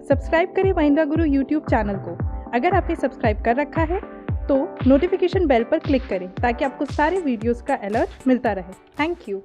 Subscribe करें महिंद्रा गुरु YouTube channel को। अगर आपने सब्सक्राइब कर रखा है तो नोटिफिकेशन बेल पर क्लिक करें ताकि आपको सारे वीडियोस का अलर्ट मिलता रहे। Thank you.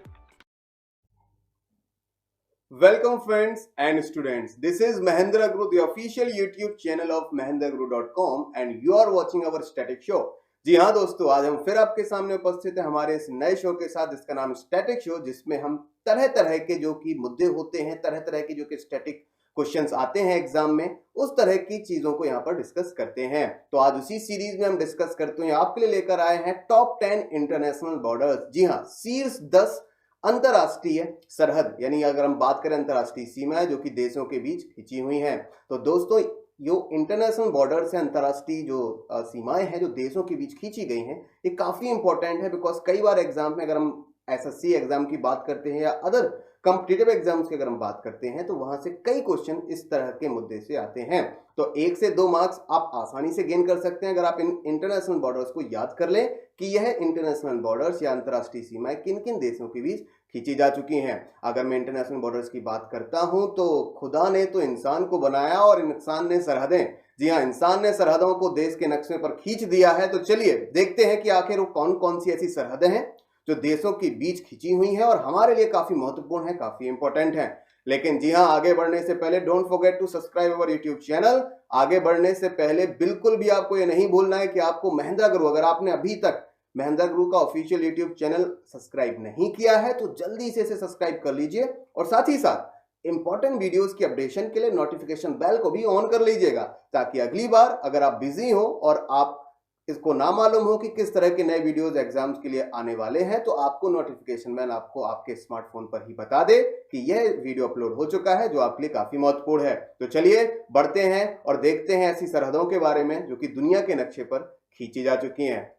Welcome friends and students. This is Mahendra Guru, the official YouTube channel of mahendraguru.com and you are watching our static show. जी हाँ दोस्तों, आज हम फिर आपके सामने उपस्थित हैं हमारे इस नए शो के साथ, जिसका नाम स्टैटिक शो, जिसमें हम तरह तरह के जो कि मुद्दे होते हैं, तरह तरह के जो कि स्टैटिक क्वेश्चंस आते हैं एग्जाम में, उस तरह की चीजों को यहाँ पर डिस्कस करते हैं। तो आज उसी सीरीज में हम डिस्कस करते हैं, आपके लिए लेकर आए हैं टॉप 10 इंटरनेशनल बॉर्डर्स। जी हाँ, शीर्ष 10 अंतरराष्ट्रीय सरहद, यानी अगर हम बात करें अंतरराष्ट्रीय सीमाएं जो कि देशों के बीच खिंची हुई हैं। तो दोस्तों, जो इंटरनेशनल बॉर्डर्स हैं, अंतरराष्ट्रीय जो सीमाएं हैं जो देशों के बीच खींची गई हैं, ये काफी इंपॉर्टेंट है। बिकॉज कई बार एग्जाम में अगर हम एसएससी एग्जाम की बात करते हैं या अदर कॉम्पिटिटिव एग्जाम्स की अगर हम बात करते हैं, तो वहां से कई क्वेश्चन इस तरह के मुद्दे से आते हैं। तो 1 से 2 मार्क्स आप आसानी से गेन कर सकते हैं अगर आप इन इंटरनेशनल बॉर्डर्स को याद कर लें कि यह इंटरनेशनल बॉर्डर्स या अंतरराष्ट्रीय सीमाएं किन किन देशों के बीच खींची जा चुकी हैं। अगर मैं इंटरनेशनल बॉर्डर्स की बात करता हूं, तो खुदा ने तो इंसान को बनाया और इंसान ने सरहदें, जी हाँ, इंसान ने सरहदों को देश के नक्शे पर खींच दिया है। तो चलिए देखते हैं कि आखिर वो कौन कौन सी ऐसी सरहदें हैं जो देशों के बीच खींची हुई हैं और हमारे लिए काफी महत्वपूर्ण है, काफी इंपॉर्टेंट है। लेकिन जी हाँ, आगे बढ़ने से पहले don't forget to subscribe our YouTube channel. आगे बढ़ने से पहले बिल्कुल भी आपको ये नहीं भूलना है कि आपको महिंद्रा गुरु, अगर आपने अभी तक महिंद्रा गुरु का ऑफिशियल यूट्यूब चैनल सब्सक्राइब नहीं किया है तो जल्दी से इसे सब्सक्राइब कर लीजिए और साथ ही साथ इंपॉर्टेंट वीडियोस की अपडेशन के लिए नोटिफिकेशन बेल को भी ऑन कर लीजिएगा, ताकि अगली बार अगर आप बिजी हो और आप इसको ना मालूम हो कि किस तरह के नए वीडियोस एग्जाम्स के लिए आने वाले हैं, तो आपको नोटिफिकेशन बेल आपको आपके स्मार्टफोन पर ही बता दे कि यह वीडियो अपलोड हो चुका है, जो आपके लिए काफी महत्वपूर्ण है। तो चलिए बढ़ते हैं और देखते हैं ऐसी सरहदों के बारे में जो कि दुनिया के नक्शे पर खींची जा चुकी हैं।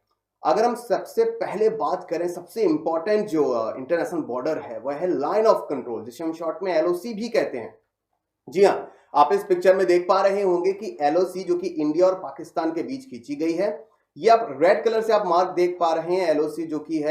अगर हम सबसे पहले बात करें, सबसे इंपॉर्टेंट जो इंटरनेशनल बॉर्डर है वह है लाइन ऑफ कंट्रोल, जिसे हम शॉर्ट में एलओसी भी कहते हैं। जी हाँ, आप इस पिक्चर में देख पा रहे होंगे कि एलओसी जो कि इंडिया और पाकिस्तान के बीच खींची गई है। ये आप रेड कलर से आप मार्क देख पा रहे हैं। एलओसी जो कि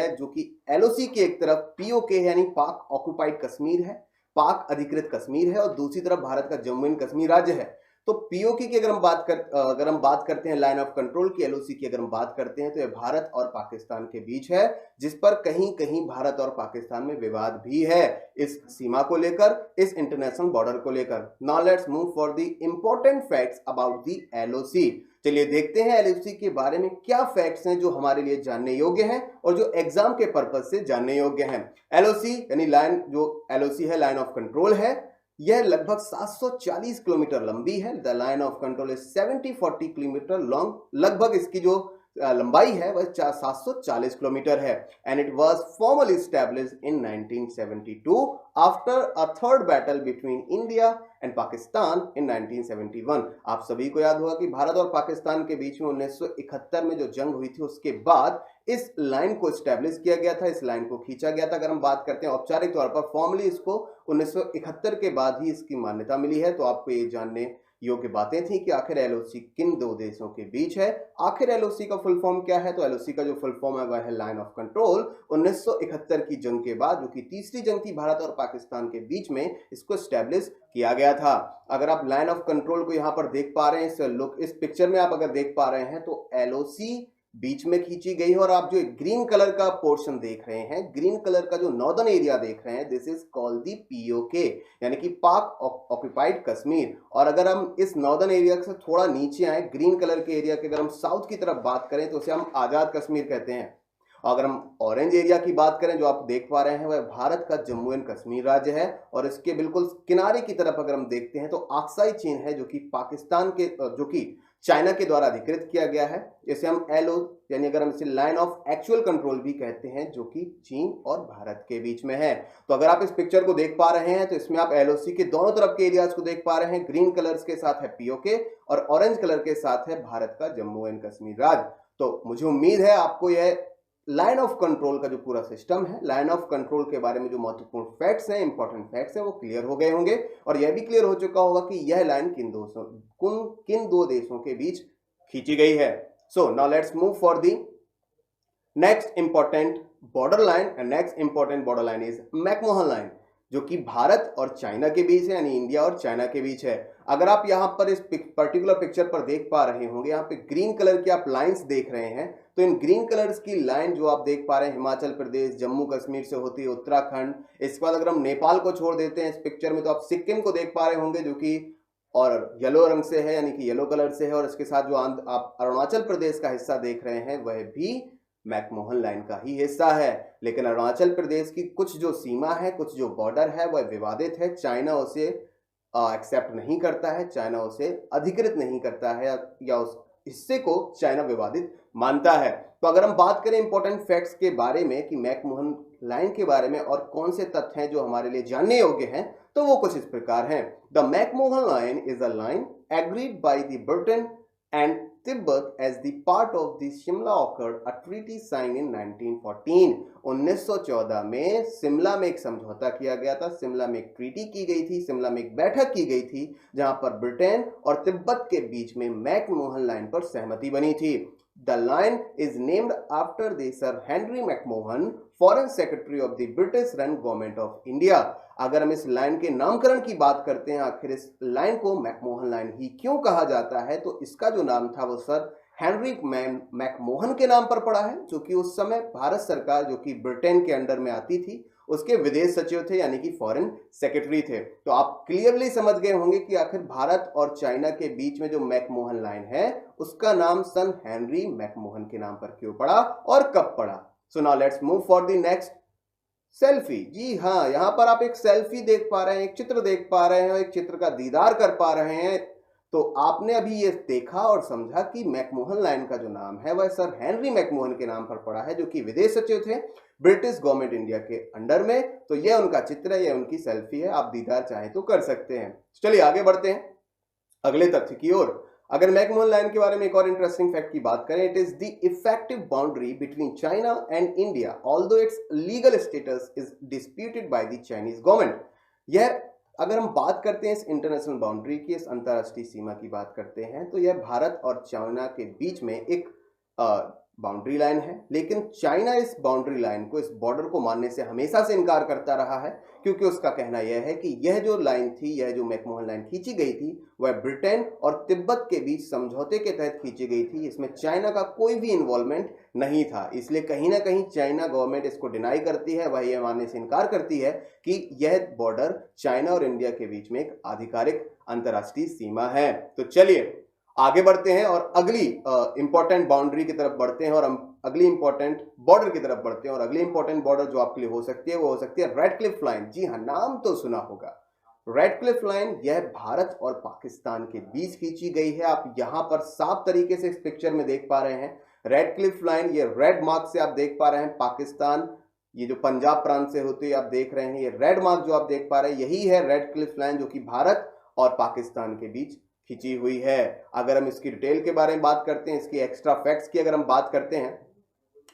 एलओसी की एक तरफ पीओके यानी पाक ऑक्युपाइड कश्मीर है, पाक अधिकृत कश्मीर है, और दूसरी तरफ भारत का जम्मू एंड कश्मीर राज्य है। तो पीओके की अगर हम बात करते हैं, लाइन ऑफ कंट्रोल की, एलओसी की अगर हम बात करते हैं, तो यह भारत और पाकिस्तान के बीच है, जिस पर कहीं कहीं भारत और पाकिस्तान में विवाद भी है इस सीमा को लेकर, इस इंटरनेशनल बॉर्डर को लेकर। Now let's move for the important facts about the LOC. चलिए देखते हैं एलओसी के बारे में क्या फैक्ट्स हैं जो हमारे लिए जानने योग्य हैं और जो एग्जाम के पर्पज से जानने योग्य हैं। एलओसी यानी लाइन, जो एलओसी है लाइन ऑफ कंट्रोल है, यह लगभग 740 किलोमीटर लंबी है। The line of control is 70-40 kilometre long. लगभग इसकी जो लंबाई है वह 740 किलोमीटर है। And it was formally established in 1972 after a third battle between India and Pakistan in 1971। आप सभी को याद होगा कि भारत और पाकिस्तान के बीच में 1971 में जो जंग हुई थी, उसके बाद इस लाइन को एस्टैब्लिश किया गया था, इस लाइन को खींचा गया था। अगर हम बात करते हैं औपचारिक तौर पर, फॉर्मली इसको 1971 के बाद ही इसकी मान्यता मिली है। तो आपको ये जानने योग्य बातें थी कि आखिर एलओसी किन दो देशों के बीच है। आखिर एलओसी का फुल फॉर्म क्या है? तो एलओसी का जो फुल फॉर्म है वह है लाइन ऑफ कंट्रोल। 1971 की जंग के बाद, जो कि तीसरी जंग थी भारत और पाकिस्तान के बीच में, इसको एस्टैब्लिश किया गया था। अगर आप लाइन ऑफ कंट्रोल को यहाँ पर देख पा रहे हैं, इस पिक्चर में आप अगर देख पा रहे हैं, तो एलओसी बीच में खींची गई है और आप जो ग्रीन कलर का पोर्शन देख रहे हैं, ग्रीन कलर का जो नॉर्दर्न एरिया देख रहे हैं, this is called the PoK यानी कि पाक ऑक्युपाइड कश्मीर। और अगर हम इस नॉर्दर्न एरिया से थोड़ा नीचे आए, ग्रीन कलर के एरिया के अगर हम साउथ की तरफ बात करें, तो उसे हम आजाद कश्मीर कहते हैं। अगर हम ऑरेंज एरिया की बात करें, जो आप देख पा रहे हैं, वह भारत का जम्मू एंड कश्मीर राज्य है। और इसके बिल्कुल किनारे की तरफ अगर हम देखते हैं, तो आक्साई चीन है, जो कि पाकिस्तान के, जो कि चाइना के द्वारा अधिकृत किया गया है। इसे हम एलओ यानी अगर हम इसे लाइन ऑफ एक्चुअल कंट्रोल भी कहते हैं, जो कि चीन और भारत के बीच में है। तो अगर आप इस पिक्चर को देख पा रहे हैं, तो इसमें आप एलओसी के दोनों तरफ के एरियाज को देख पा रहे हैं। ग्रीन कलर्स के साथ है पीओके और ऑरेंज कलर के साथ है भारत का जम्मू एंड कश्मीर राज्य। तो मुझे उम्मीद है आपको यह लाइन ऑफ कंट्रोल का जो पूरा सिस्टम है, लाइन ऑफ कंट्रोल के बारे में जो महत्वपूर्ण फैक्ट्स हैं, इंपॉर्टेंट फैक्ट्स हैं, वो क्लियर हो गए होंगे। और यह भी क्लियर हो चुका होगा कि यह लाइन किन दो देशों के बीच खींची गई है। सो now let's move for the next important border line. And next important border line is McMahon line, जो कि भारत और चाइना के बीच है, यानी इंडिया और चाइना के बीच है। अगर आप यहाँ पर इस पर्टिकुलर पिक्चर पर देख पा रहे होंगे, यहाँ पे ग्रीन कलर की आप लाइंस देख रहे हैं, तो इन ग्रीन कलर्स की लाइन जो आप देख पा रहे हैं हिमाचल प्रदेश, जम्मू कश्मीर से होती है उत्तराखंड। इसके बाद अगर हम नेपाल को छोड़ देते हैं इस पिक्चर में, तो आप सिक्किम को देख पा रहे होंगे जो कि और येलो रंग से है, यानी कि येलो कलर से है। और इसके साथ जो आप अरुणाचल प्रदेश का हिस्सा देख रहे हैं वह भी मैकमोहन लाइन का ही हिस्सा है। लेकिन अरुणाचल प्रदेश की कुछ जो सीमा है, कुछ जो बॉर्डर है वह विवादित है। चाइना उसे एक्सेप्ट नहीं करता है, चाइना उसे अधिकृत नहीं करता है, या उस हिस्से को चाइना विवादित मानता है। तो अगर हम बात करें इंपॉर्टेंट फैक्ट्स के बारे में कि मैकमोहन लाइन के बारे में और कौन से तथ्य हैं जो हमारे लिए जानने योग्य हैं, तो वो कुछ इस प्रकार हैं। The McMahon line is a line agreed by the Britain and Tibet as the part of the Shimla occurred a treaty signed in 1914। 1914 में शिमला में एक समझौता किया गया था, शिमला में एक ट्रीटी की गई थी, शिमला में एक बैठक की गई थी जहां पर ब्रिटेन और तिब्बत के बीच में मैकमोहन लाइन पर सहमति बनी थी। The line is named after the Sir Henry McMahon, Foreign Secretary of the British run Government of India। अगर हम इस लाइन के नामकरण की बात करते हैं, आखिर इस लाइन को मैकमोहन लाइन ही क्यों कहा जाता है, तो इसका जो नाम था वो सर हेनरी मैकमोहन के नाम पर पड़ा है, जो कि उस समय भारत सरकार जो कि ब्रिटेन के अंडर में आती थी उसके विदेश सचिव थे, यानी कि फॉरेन सेक्रेटरी थे। तो आप क्लियरली समझ गए होंगे कि आखिर भारत और चाइना के बीच में जो मैकमोहन लाइन है उसका नाम सन हेनरी मैकमोहन के नाम पर क्यों पड़ा और कब पड़ा। So now let's move for the next selfie. जी हाँ, यहां पर आप एक सेल्फी देख पा रहे हैं, एक चित्र देख पा रहे हैं, एक चित्र का दीदार कर पा रहे हैं। तो आपने अभी ये देखा और समझा कि मैकमोहन लाइन का जो नाम है वह सर हेनरी मैकमोहन के नाम पर पड़ा है, जो कि विदेश सचिव थे ब्रिटिश गवर्नमेंट इंडिया के अंडर में। तो यह उनका चित्र है, यह उनकी सेल्फी है, आप दीदार चाहें तो कर सकते हैं। चलिए आगे बढ़ते हैं अगले तथ्य की ओर। अगर मैकमोहन लाइन के बारे में एक और इंटरेस्टिंग फैक्ट की बात करें, it is the effective boundary between China and India although it's legal status is disputed by the Chinese government. यह अगर हम बात करते हैं इस इंटरनेशनल बाउंड्री की, इस अंतर्राष्ट्रीय सीमा की बात करते हैं, तो यह भारत और चाइना के बीच में एक बाउंड्री लाइन है। लेकिन चाइना इस बाउंड्री लाइन को, इस बॉर्डर को मानने से हमेशा से इनकार करता रहा है, क्योंकि उसका कहना यह है कि यह जो लाइन थी, यह जो मैकमोहन लाइन खींची गई थी वह ब्रिटेन और तिब्बत के बीच समझौते के तहत खींची गई थी, इसमें चाइना का कोई भी इन्वॉल्वमेंट नहीं था। इसलिए कहीं ना कहीं चाइना गवर्नमेंट इसको डिनाई करती है, वह यह मानने से इनकार करती है कि यह बॉर्डर चाइना और इंडिया के बीच में एक आधिकारिक अंतर्राष्ट्रीय सीमा है। तो चलिए आगे बढ़ते हैं और अगली इंपॉर्टेंट बाउंड्री की तरफ बढ़ते हैं, और हम अगली इंपॉर्टेंट बॉर्डर की तरफ बढ़ते हैं। और अगली इंपॉर्टेंट बॉर्डर जो आपके लिए हो सकती है वो हो सकती है रेडक्लिफ लाइन। जी हाँ, नाम तो सुना होगा रेडक्लिफ लाइन। यह भारत और पाकिस्तान के बीच खींची गई है। आप यहां पर साफ तरीके से इस पिक्चर में देख पा रहे हैं रेडक्लिफ लाइन। ये रेड मार्क से आप देख पा रहे हैं पाकिस्तान, ये जो पंजाब प्रांत से होती है आप देख रहे हैं, ये रेड मार्क जो आप देख पा रहे हैं यही है रेडक्लिफ लाइन, जो कि भारत और पाकिस्तान के बीच खींची हुई है। अगर हम इसकी डिटेल के बारे में बात करते हैं, इसकी एक्स्ट्रा फैक्ट्स की अगर हम बात करते हैं,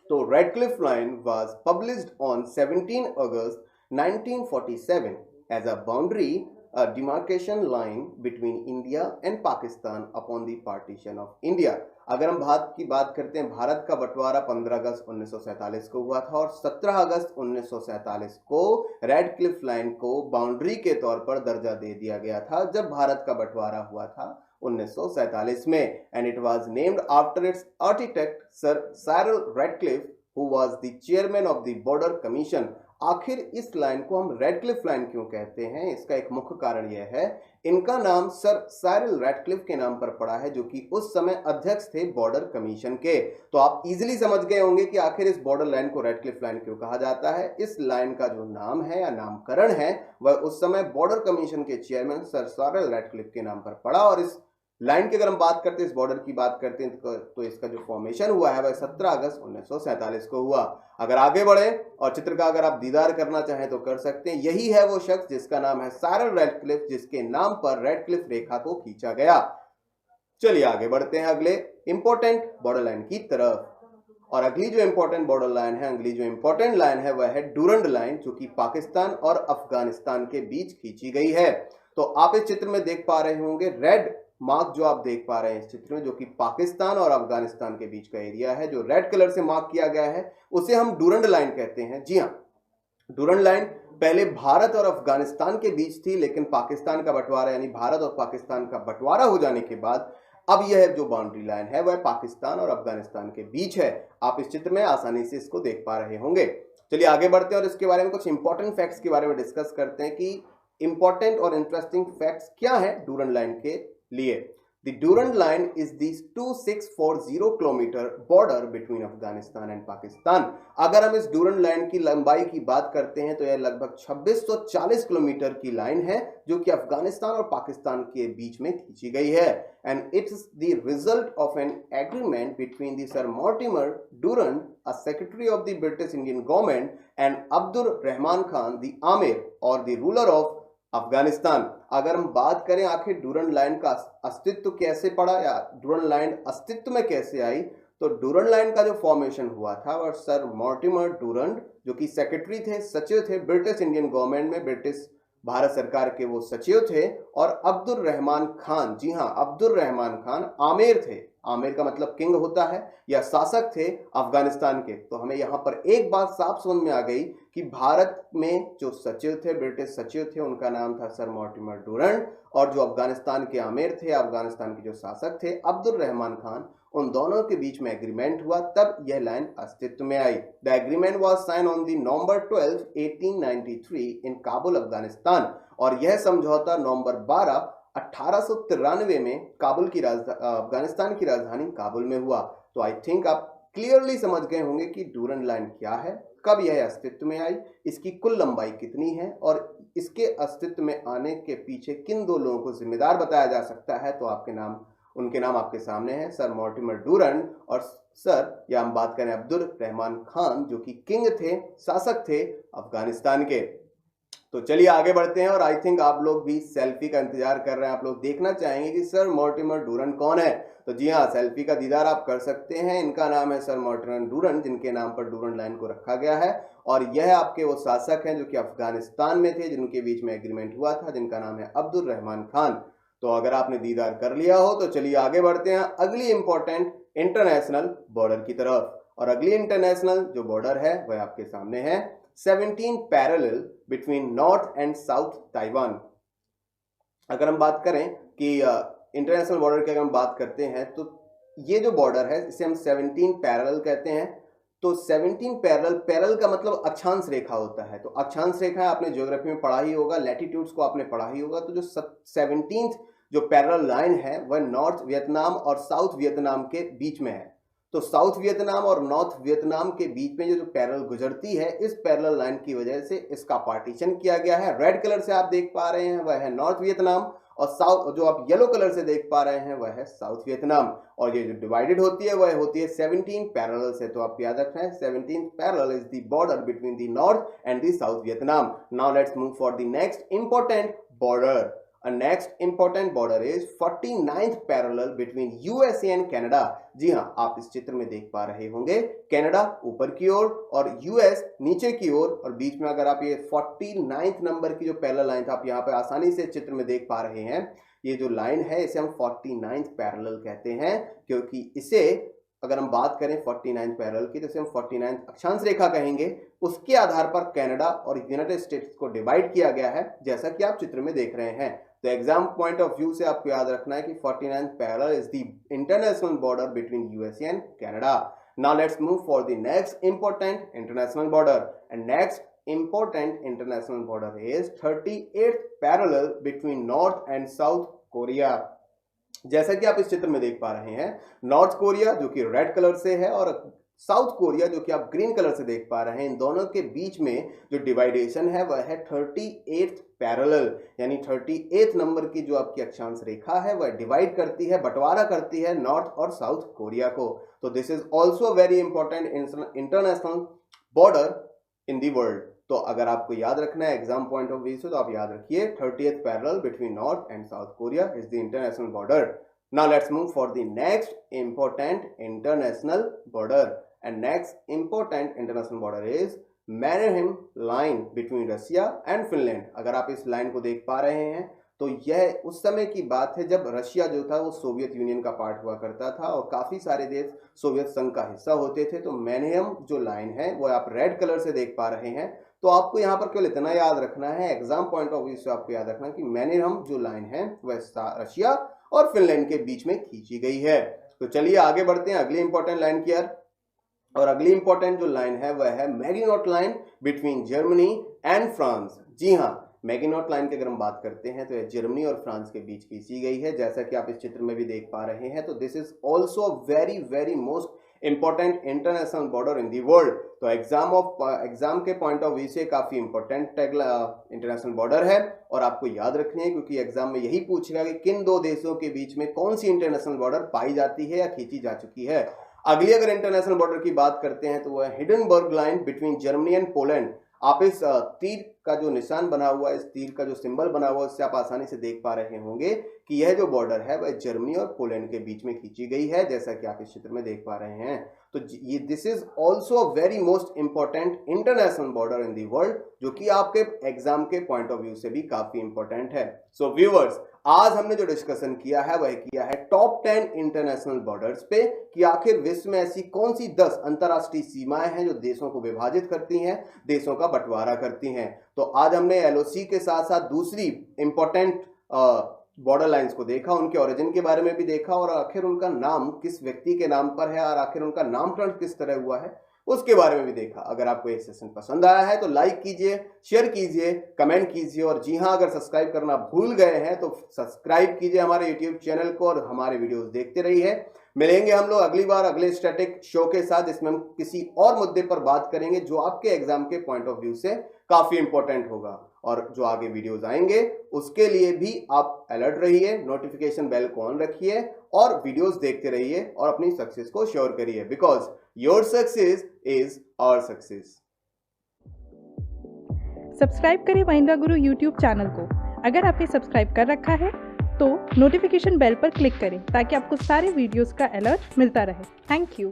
तो Radcliffe line was published on 17 August 1947 as a boundary demarcation line between India and Pakistan upon the partition of India. अगर हम भारत की बात करते हैं, भारत का बंटवारा 15 अगस्त 1947 को हुआ था, और 17 अगस्त 1947 को रेडक्लिफ लाइन को बाउंड्री के तौर पर दर्जा दे दिया गया था जब भारत का बंटवारा हुआ था 1947 में। And it was named after its architect sir Cyril Radcliffe who was the chairman of the border commission. आखिर इस लाइन को हम रेडक्लिफ लाइन क्यों कहते हैं, इसका एक मुख्य कारण यह है, इनका नाम सर साइरल रेडक्लिफ के नाम पर पड़ा है, जो कि उस समय अध्यक्ष थे बॉर्डर कमीशन के। तो आप इजीली समझ गए होंगे कि आखिर इस बॉर्डर लाइन को रेडक्लिफ लाइन क्यों कहा जाता है। इस लाइन का जो नाम है या नामकरण है वह उस समय बॉर्डर कमीशन के चेयरमैन सर साइरल रेडक्लिफ के नाम पर पड़ा। और इस लाइन की अगर हम बात करते हैं, इस बॉर्डर की बात करते हैं, तो इसका जो फॉर्मेशन हुआ है वह 17 अगस्त 1947 को हुआ। अगर आगे बढ़े और चित्र का अगर आप दीदार करना चाहें तो कर सकते हैं। यही है वो शख्स जिसका नाम है साइरल रेडक्लिफ, जिसके नाम पर रेडक्लिफ रेखा को खींचा गया। चलिए आगे बढ़ते हैं अगले इंपॉर्टेंट बॉर्डर लाइन की तरफ। और अगली जो इंपॉर्टेंट बॉर्डर लाइन है, अगली जो इंपॉर्टेंट लाइन है वह है डूरंड लाइन, जो कि पाकिस्तान और अफगानिस्तान के बीच खींची गई है। तो आप इस चित्र में देख पा रहे होंगे रेड मार्क जो आप देख पा रहे हैं इस चित्र में, जो कि पाकिस्तान और अफगानिस्तान के बीच का एरिया है, जो रेड कलर से मार्क किया गया है उसे हम डूरंड लाइन कहते हैं। जी हाँ, डूरन लाइन पहले भारत और अफगानिस्तान के बीच थी, लेकिन पाकिस्तान का बंटवारा यानी भारत और पाकिस्तान का बंटवारा हो जाने के बाद अब यह जो बाउंड्री लाइन है वह पाकिस्तान और अफगानिस्तान के बीच है। आप इस चित्र में आसानी से इसको देख पा रहे होंगे। चलिए आगे बढ़ते हैं और इसके बारे में कुछ इंपॉर्टेंट फैक्ट्स के बारे में डिस्कस करते हैं कि इंपॉर्टेंट और इंटरेस्टिंग फैक्ट्स क्या है डूरन लाइन के लिए। The Durand Line is the 2640 kilometre border between Afghanistan and Pakistan. अगर हम इस डूरन लाइन की लंबाई की बात करते हैं तो यह लगभग 2640 किलोमीटर की लाइन है जो कि अफगानिस्तान और पाकिस्तान के बीच में खींची गई है। And it's the result of an agreement between the sir Mortimer Durand, a secretary of the British Indian government, and Abdur Rahman Khan, the Amir or the ruler of Afghanistan. अगर हम बात करें आखिर डूरन लाइन का अस्तित्व कैसे पड़ा या डूरन लाइन अस्तित्व में कैसे आई, तो डूरन लाइन का जो फॉर्मेशन हुआ था वह सर मॉर्टिमर डूरन जो कि सेक्रेटरी थे, सचिव थे ब्रिटिश इंडियन गवर्नमेंट में, ब्रिटिश भारत सरकार के वो सचिव थे, और अब्दुल रहमान खान, जी हाँ अब्दुल रहमान खान आमिर थे। आमिर का मतलब किंग होता है या शासक थे अफगानिस्तान के। तो हमें यहाँ पर एक बात साफ समझ में आ गई कि भारत में जो सचिव थे, ब्रिटिश सचिव थे, उनका नाम था सर मॉर्टिमर डूरन, और जो अफगानिस्तान के आमिर थे, अफगानिस्तान के जो शासक थे अब्दुल रहमान खान, उन दोनों के बीच में एग्रीमेंट हुआ, तब यह लाइन अस्तित्व में आई। The agreement was sign on the November 12, 1893 in Kabul Afghanistan, और यह समझौता नवंबर 12, 1893 में काबुल की अफगानिस्तान की राजधानी काबुल में हुआ। तो आई थिंक आप क्लियरली समझ गए होंगे कि डूरन लाइन क्या है, कब यह अस्तित्व में आई, इसकी कुल लंबाई कितनी है, और इसके अस्तित्व में आने के पीछे किन दो लोगों को जिम्मेदार बताया जा सकता है। तो उनके नाम आपके सामने हैं, सर मॉर्टिमर डूरन और सर, या हम बात करें अब्दुल रहमान खान जो कि किंग थे, शासक थे अफगानिस्तान के। तो चलिए आगे बढ़ते हैं, और आई थिंक आप लोग भी सेल्फी का इंतजार कर रहे हैं, आप लोग देखना चाहेंगे कि सर मॉर्टिमर डूरन कौन है। तो जी हाँ, सेल्फी का दीदार आप कर सकते हैं। इनका नाम है सर मॉर्टिमर डूरन, जिनके नाम पर डूरन लाइन को रखा गया है, और यह आपके वो शासक हैं जो कि अफगानिस्तान में थे, जिनके बीच में एग्रीमेंट हुआ था, जिनका नाम है अब्दुल रहमान खान। तो अगर आपने दीदार कर लिया हो तो चलिए आगे बढ़ते हैं अगली इंपॉर्टेंट इंटरनेशनल बॉर्डर की तरफ। और अगली इंटरनेशनल जो बॉर्डर है वह आपके सामने है 17 parallel between north and south Taiwan. अगर हम बात करें कि इंटरनेशनल बॉर्डर की अगर हम बात करते हैं तो ये जो बॉर्डर है इसे हम 17 पैरेलल कहते हैं। तो 17 पैरेलल का मतलब अक्षांश रेखा होता है। तो अक्षांश रेखा आपने ज्योग्राफी में पढ़ा ही होगा, लैटिट्यूड्स को आपने पढ़ा ही होगा। तो जो 17th जो पैरेलल लाइन है वह नॉर्थ वियतनाम और साउथ वियतनाम के बीच में है। तो साउथ वियतनाम और नॉर्थ वियतनाम के बीच में जो पैरेलल गुजरती है, इस पैरेलल लाइन की वजह से इसका पार्टीशन किया गया है। रेड कलर से आप देख पा रहे हैं वह है नॉर्थ वियतनाम, और साउथ जो आप येलो कलर से देख पा रहे हैं वह है साउथ वियतनाम। और ये जो डिवाइडेड होती है वह होती है 17 पैरेलल से। तो आप याद रखना है 17th parallel is the border between the north and the south Vietnam. Now let's move for the next important border. A next important border is 49th parallel between USA and Canada। जी हाँ, आप इस चित्र में देख पा रहे होंगे Canada ऊपर की ओर और यूएस नीचे की ओर, और बीच में अगर आप ये 49th नंबर की जो पैरेलल लाइन था आप यहाँ पे आसानी से चित्र में देख पा रहे हैं। ये जो लाइन है इसे हम 49th पैरेलल कहते हैं, क्योंकि इसे अगर हम बात करें 49th पैरेलल की तो इसे हम 49th अक्षांश रेखा कहेंगे। उसके आधार पर कनाडा और यूनाइटेड स्टेट्स को डिवाइड किया गया है, जैसा कि आप चित्र में देख रहे हैं। तो एग्जाम पॉइंट ऑफ व्यू से आपको याद रखना है कि 49th parallel is the international border between USA and Canada. Now let's move for the next important international border, and next important international border is 38th parallel between north and south Korea. जैसा कि आप इस चित्र में देख पा रहे हैं, नॉर्थ कोरिया जो कि रेड कलर से है और साउथ कोरिया जो कि आप ग्रीन कलर से देख पा रहे हैं, इन दोनों के बीच में जो डिवाइडेशन है वह है 38th पैरेलल, यानी 38th नंबर की जो आपकी अक्षांश रेखा है वह डिवाइड करती है, बंटवारा करती है नॉर्थ और साउथ कोरिया को। तो this is also very important international border in the world. तो अगर आपको याद रखना है एग्जाम पॉइंट ऑफ व्यू से तो आप याद रखिए 30th parallel between north and south Korea is the international border. Now let's move for the next important international border, and next important international border is Mannerheim line between Russia and Finland। अगर आप इस line को देख पा रहे हैं तो यह उस समय की बात है जब रशिया जो था वो सोवियत यूनियन का पार्ट हुआ करता था और काफी सारे देश सोवियत संघ का हिस्सा होते थे। तो मैनहेम जो लाइन है वो आप रेड कलर से देख पा रहे हैं। तो आपको यहाँ पर केवल इतना याद रखना है, एग्जाम पॉइंट ऑफ व्यू से आपको याद रखना कि मैनहेम जो लाइन है वह रशिया और फिनलैंड के बीच में खींची गई है। तो चलिए आगे बढ़ते हैं अगली इंपॉर्टेंट लाइन की यार। और अगली इंपॉर्टेंट जो लाइन है वह है Maginot line between Germany and France. जी हाँ, मैगिनोट लाइन की अगर हम बात करते हैं तो यह जर्मनी और फ्रांस के बीच खींची गई है, जैसा कि आप इस चित्र में भी देख पा रहे हैं। तो this is also very most important international border in the world. तो एग्जाम के पॉइंट ऑफ व्यू से काफी इंपॉर्टेंट इंटरनेशनल बॉर्डर है और आपको याद रखनी है, क्योंकि एग्जाम में यही पूछेगा कि किन दो देशों के बीच में कौन सी इंटरनेशनल बॉर्डर पाई जाती है या खींची जा चुकी है। अगली अगर इंटरनेशनल बॉर्डर की बात करते हैं तो वह Hindenburg line between Germany and Poland. आप इस तीर का जो निशान बना हुआ है, इस तीर का जो सिंबल बना हुआ है, उससे आप आसानी से देख पा रहे होंगे कि यह जो बॉर्डर है वह जर्मनी और पोलैंड के बीच में खींची गई है, जैसा कि आप इस चित्र में देख पा रहे हैं। तो ये this is also very most important international border in the world, जो कि आपके एग्जाम के पॉइंट ऑफ व्यू से भी काफी इंपॉर्टेंट है। सो व्यूअर्स, आज हमने जो डिस्कशन किया है वह किया है टॉप 10 इंटरनेशनल बॉर्डर्स पे कि आखिर विश्व में ऐसी कौन सी 10 अंतरराष्ट्रीय सीमाएं हैं जो देशों को विभाजित करती हैं, देशों का बंटवारा करती हैं। तो आज हमने एलओसी के साथ साथ दूसरी इंपॉर्टेंट बॉर्डर लाइंस को देखा, उनके ओरिजिन के बारे में भी देखा और आखिर उनका नाम किस व्यक्ति के नाम पर है और आखिर उनका नामकरण किस तरह हुआ है उसके बारे में भी देखा। अगर आपको ये सेशन पसंद आया है तो लाइक कीजिए, शेयर कीजिए, कमेंट कीजिए और जी हां, अगर सब्सक्राइब करना भूल गए हैं तो सब्सक्राइब कीजिए हमारे यूट्यूब चैनल को और हमारे वीडियोस देखते रहिए। मिलेंगे हम लोग अगली बार अगले स्टैटिक शो के साथ, जिसमें हम किसी और मुद्दे पर बात करेंगे जो आपके एग्जाम के पॉइंट ऑफ व्यू से काफी इंपॉर्टेंट होगा। और जो आगे वीडियोस आएंगे उसके लिए भी आप अलर्ट रहिए, नोटिफिकेशन बेल को ऑन रखिए और वीडियोस देखते रहिए और अपनी सक्सेस को श्योर करिए, because your success is our success. Subscribe करें महिंद्रा गुरु यूट्यूब चैनल को। अगर आपने सब्सक्राइब कर रखा है तो नोटिफिकेशन बेल पर क्लिक करें ताकि आपको सारे वीडियोस का अलर्ट मिलता रहे। Thank you.